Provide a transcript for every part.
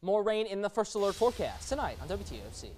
More rain in the first alert forecast tonight on WTOC.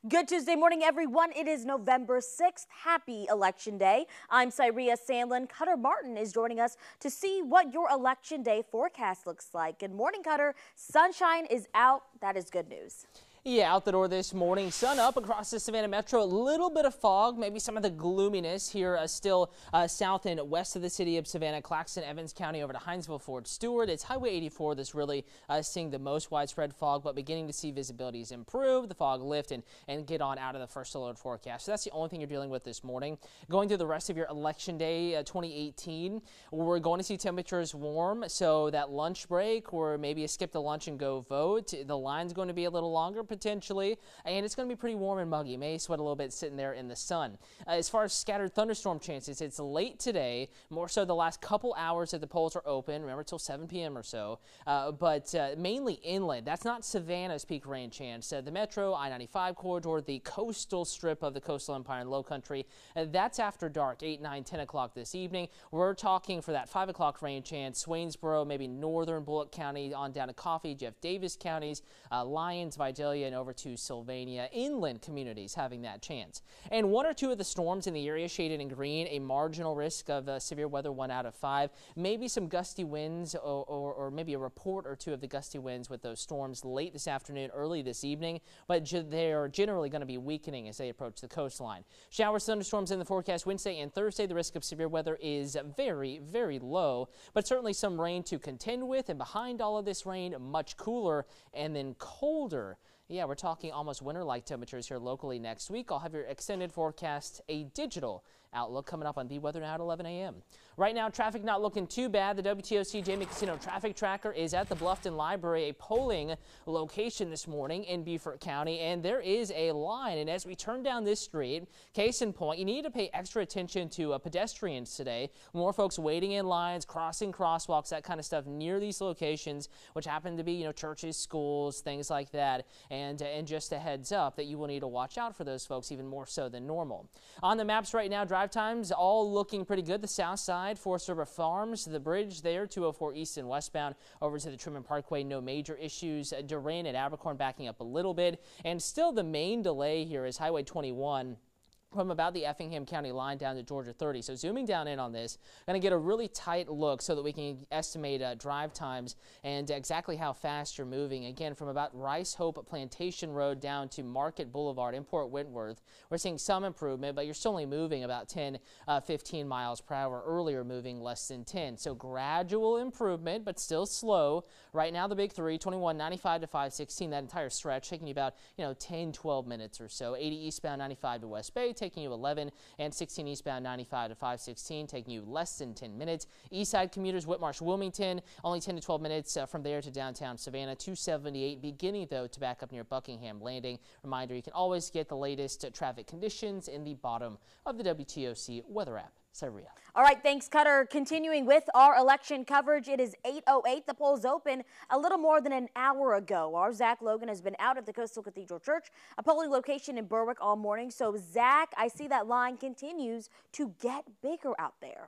Good Tuesday morning, everyone. It is November 6th. Happy Election Day. I'm Cyria Sandlin. Cutter Martin is joining us to see what your Election Day forecast looks like. Good morning, Cutter. Sunshine is out. That is good news. Yeah, out the door this morning, sun up across the Savannah Metro, a little bit of fog, maybe some of the gloominess here still south and west of the city of Savannah, Claxton, Evans County over to Hinesville, Fort Stewart. It's Highway 84 that's really seeing the most widespread fog, but beginning to see visibilities improve, the fog lift and get on out of the first alert forecast. So that's the only thing you're dealing with this morning. Going through the rest of your Election Day 2018, we're going to see temperatures warm, so that lunch break or maybe you skip the lunch and go vote, the line's going to be a little longer potentially, and it's going to be pretty warm and muggy. May sweat a little bit sitting there in the sun. As far as scattered thunderstorm chances, it's late today, more so the last couple hours that the polls are open. Remember, till 7 p.m. or so, but mainly inland. That's not Savannah's peak rain chance. The Metro, I-95 corridor, the coastal strip of the coastal empire and low country, that's after dark, 8, 9, 10 o'clock this evening. We're talking for that 5 o'clock rain chance, Swainsboro, maybe northern Bullock County on down to Coffee, Jeff Davis counties, Lyons, Vidalia, and over to Sylvania, inland communities having that chance. And one or two of the storms in the area shaded in green, a marginal risk of severe weather, 1 out of 5. Maybe some gusty winds or maybe a report or two of the gusty winds with those storms late this afternoon, early this evening, but they are generally going to be weakening as they approach the coastline. Showers, thunderstorms in the forecast Wednesday and Thursday. The risk of severe weather is very, very low, but certainly some rain to contend with, and behind all of this rain, much cooler and then colder. Yeah, we're talking almost winter-like temperatures here locally next week. I'll have your extended forecast, a digital outlook coming up on The Weather Now at 11 a.m. Right now, traffic not looking too bad. The WTOC Jamie Casino traffic tracker is at the Bluffton Library, a polling location this morning in Beaufort County, and there is a line. And as we turn down this street, case in point, you need to pay extra attention to pedestrians today. More folks waiting in lines, crossing crosswalks, that kind of stuff near these locations, which happen to be, churches, schools, things like that. And just a heads up that you will need to watch out for those folks even more so than normal. On the maps right now, drive times all looking pretty good. The south side, Forest River Farms, the bridge there, 204 east and westbound over to the Truman Parkway, no major issues. Duran and Abercorn backing up a little bit, and still the main delay here is Highway 21 from about the Effingham County line down to Georgia 30. So zooming down in on this, going to get a really tight look so that we can estimate drive times and exactly how fast you're moving. Again, from about Rice Hope Plantation Road down to Market Boulevard in Port Wentworth, we're seeing some improvement, but you're still only moving about 15 miles per hour. Earlier moving less than 10. So gradual improvement, but still slow. Right now, the big three, 21, 95 to 516, that entire stretch taking you about 10, 12 minutes or so. 80 eastbound 95 to West Bay, taking you 11, and 16 eastbound 95 to 516, taking you less than 10 minutes. East side commuters, Whitmarsh, Wilmington, only 10 to 12 minutes from there to downtown Savannah. 278, beginning though to back up near Buckingham Landing. Reminder, you can always get the latest traffic conditions in the bottom of the WTOC weather app. Syria. All right, thanks, Cutter. Continuing with our election coverage, it is 8:08. The polls open a little more than an hour ago. Our Zach Logan has been out at the Coastal Cathedral Church, a polling location in Berwick, all morning. So, Zach, I see that line continues to get bigger out there.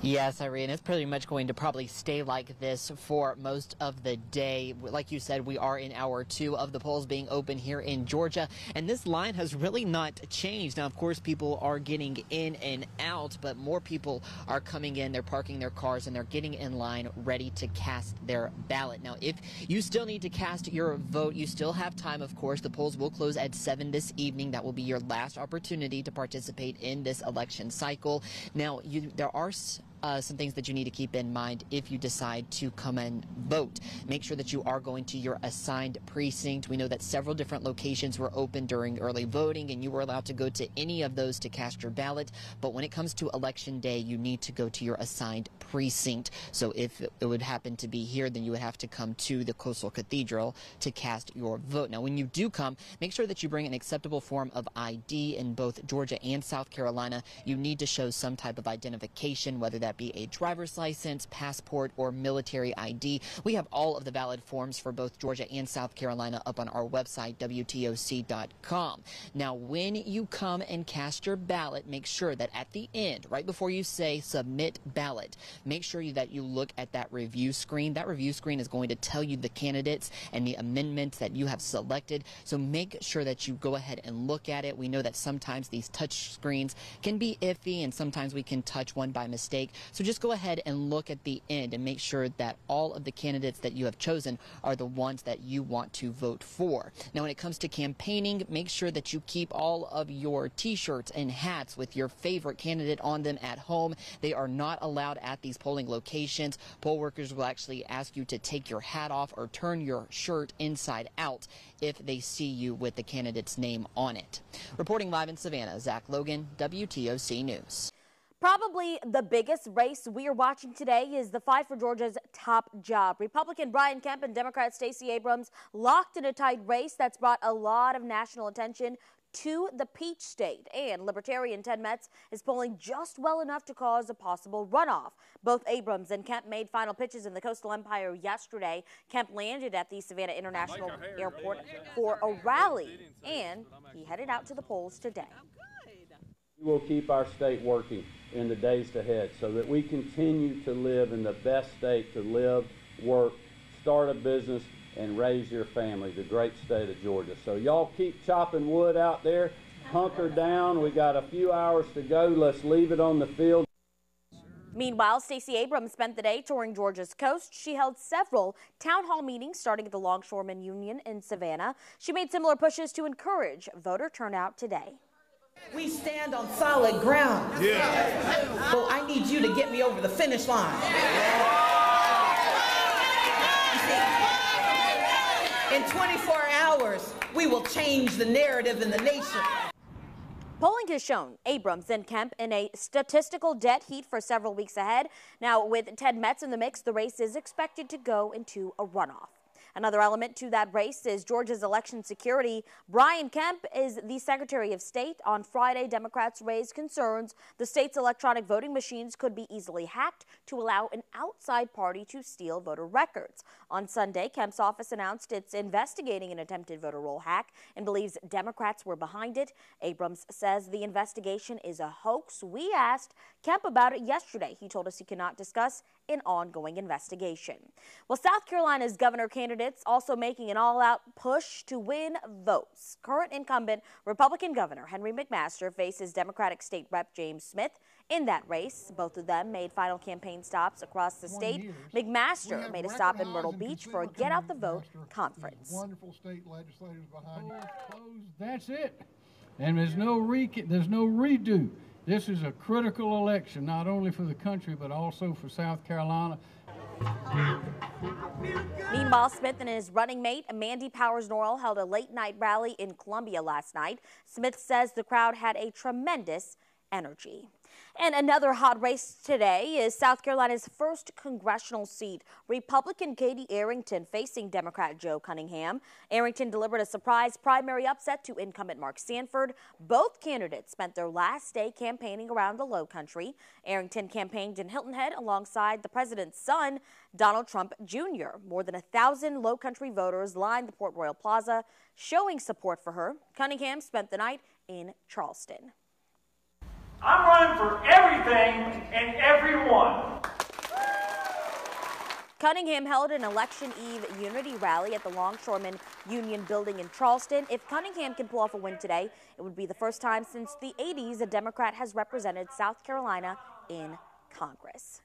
Yes, Irene, it's pretty much going to probably stay like this for most of the day. Like you said, we are in hour 2 of the polls being open here in Georgia, and this line has really not changed. Now, of course, people are getting in and out, but more people are coming in, they're parking their cars, and they're getting in line ready to cast their ballot. Now, if you still need to cast your vote, you still have time, of course. The polls will close at 7 this evening. That will be your last opportunity to participate in this election cycle. Now, there are some things that you need to keep in mind if you decide to come and vote. Make sure that you are going to your assigned precinct. We know that several different locations were open during early voting, and you were allowed to go to any of those to cast your ballot. But when it comes to election day, you need to go to your assigned precinct. So if it would happen to be here, then you would have to come to the Coastal Cathedral to cast your vote. Now, when you do come, make sure that you bring an acceptable form of ID. In both Georgia and South Carolina, you need to show some type of identification, whether that be a driver's license, passport, or military ID. We have all of the valid forms for both Georgia and South Carolina up on our website, WTOC.com. Now, when you come and cast your ballot, make sure that at the end, right before you say submit ballot, make sure that you look at that review screen. That review screen is going to tell you the candidates and the amendments that you have selected. So make sure that you go ahead and look at it. We know that sometimes these touch screens can be iffy, and sometimes we can touch one by mistake. So just go ahead and look at the end and make sure that all of the candidates that you have chosen are the ones that you want to vote for. Now, when it comes to campaigning, make sure that you keep all of your t-shirts and hats with your favorite candidate on them at home. They are not allowed at these polling locations. Poll workers will actually ask you to take your hat off or turn your shirt inside out if they see you with the candidate's name on it. Reporting live in Savannah, Zach Logan, WTOC News. Probably the biggest race we are watching today is the fight for Georgia's top job. Republican Brian Kemp and Democrat Stacey Abrams locked in a tight race that's brought a lot of national attention to the Peach State. And Libertarian Ted Metz is polling just well enough to cause a possible runoff. Both Abrams and Kemp made final pitches in the Coastal Empire yesterday. Kemp landed at the Savannah International Airport for a rally, and he headed out to the polls today. We will keep our state working in the days ahead so that we continue to live in the best state to live, work, start a business, and raise your family, the great state of Georgia. So y'all keep chopping wood out there, hunker down. We got a few hours to go. Let's leave it on the field. Meanwhile, Stacey Abrams spent the day touring Georgia's coast. She held several town hall meetings starting at the Longshoremen Union in Savannah. She made similar pushes to encourage voter turnout today. We stand on solid ground. Yeah. So I need you to get me over the finish line. In 24 hours, we will change the narrative in the nation. polling has shown Abrams and Kemp in a statistical dead heat for several weeks ahead. Now, with Ted Metz in the mix, the race is expected to go into a runoff. Another element to that race is Georgia's election security. Brian Kemp is the Secretary of State. On Friday, Democrats raised concerns the state's electronic voting machines could be easily hacked to allow an outside party to steal voter records. On Sunday, Kemp's office announced it's investigating an attempted voter roll hack and believes Democrats were behind it. Abrams says the investigation is a hoax. We asked Kemp about it yesterday. He told us he cannot discuss an ongoing investigation. Well, South Carolina's governor candidates also making an all-out push to win votes. Current incumbent Republican Governor Henry McMaster faces Democratic State Rep James Smith in that race. Both of them made final campaign stops across the state. McMaster made a stop in Myrtle Beach for a Get Out the Vote conference. Wonderful state legislators behind you. That's it. And there's no redo. This is a critical election, not only for the country, but also for South Carolina. Meanwhile, Smith and his running mate, Mandy Powers-Norrell, held a late-night rally in Columbia last night. Smith says the crowd had a tremendous energy. And another hot race today is South Carolina's first congressional seat. Republican Katie Arrington facing Democrat Joe Cunningham. Arrington delivered a surprise primary upset to incumbent Mark Sanford. Both candidates spent their last day campaigning around the Lowcountry. Arrington campaigned in Hilton Head alongside the president's son, Donald Trump Jr. More than 1,000 Lowcountry voters lined the Port Royal Plaza, showing support for her. Cunningham spent the night in Charleston. I'm running for everything and everyone. Cunningham held an election eve unity rally at the Longshoremen Union building in Charleston. If Cunningham can pull off a win today, it would be the first time since the 80s a Democrat has represented South Carolina in Congress.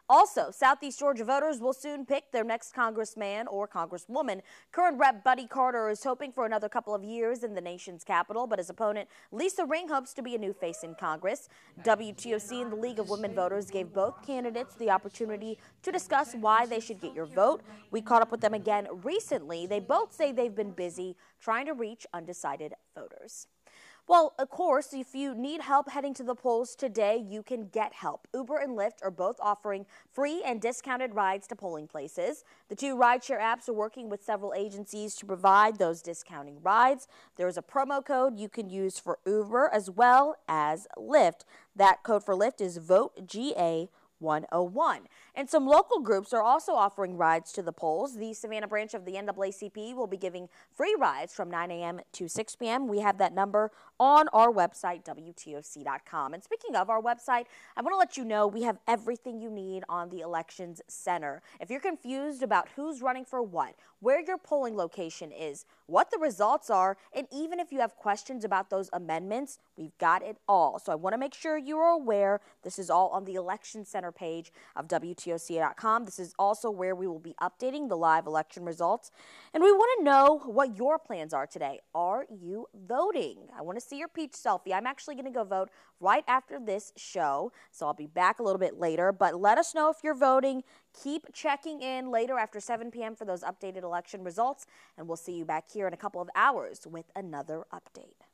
Also, Southeast Georgia voters will soon pick their next congressman or congresswoman. Current Rep. Buddy Carter is hoping for another couple of years in the nation's capital, but his opponent, Lisa Ring, hopes to be a new face in Congress. WTOC and the League of Women Voters gave both candidates the opportunity to discuss why they should get your vote. We caught up with them again recently. They both say they've been busy trying to reach undecided voters. Well, of course, if you need help heading to the polls today, you can get help. Uber and Lyft are both offering free and discounted rides to polling places. The two rideshare apps are working with several agencies to provide those discounting rides. There is a promo code you can use for Uber as well as Lyft. That code for Lyft is VOTEGA101. And some local groups are also offering rides to the polls. The Savannah branch of the NAACP will be giving free rides from 9 a.m. to 6 p.m. We have that number on our website, WTOC.com. And speaking of our website, I want to let you know we have everything you need on the Elections Center. If you're confused about who's running for what, where your polling location is, what the results are, and even if you have questions about those amendments, we've got it all. So I want to make sure you are aware this is all on the Election Center page of WTOC.com. This is also where we will be updating the live election results. And we want to know what your plans are today. Are you voting? I want to see your peach selfie. I'm actually going to go vote right after this show, so I'll be back a little bit later. But let us know if you're voting. Keep checking in later after 7 p.m. for those updated election results, and we'll see you back here in a couple of hours with another update.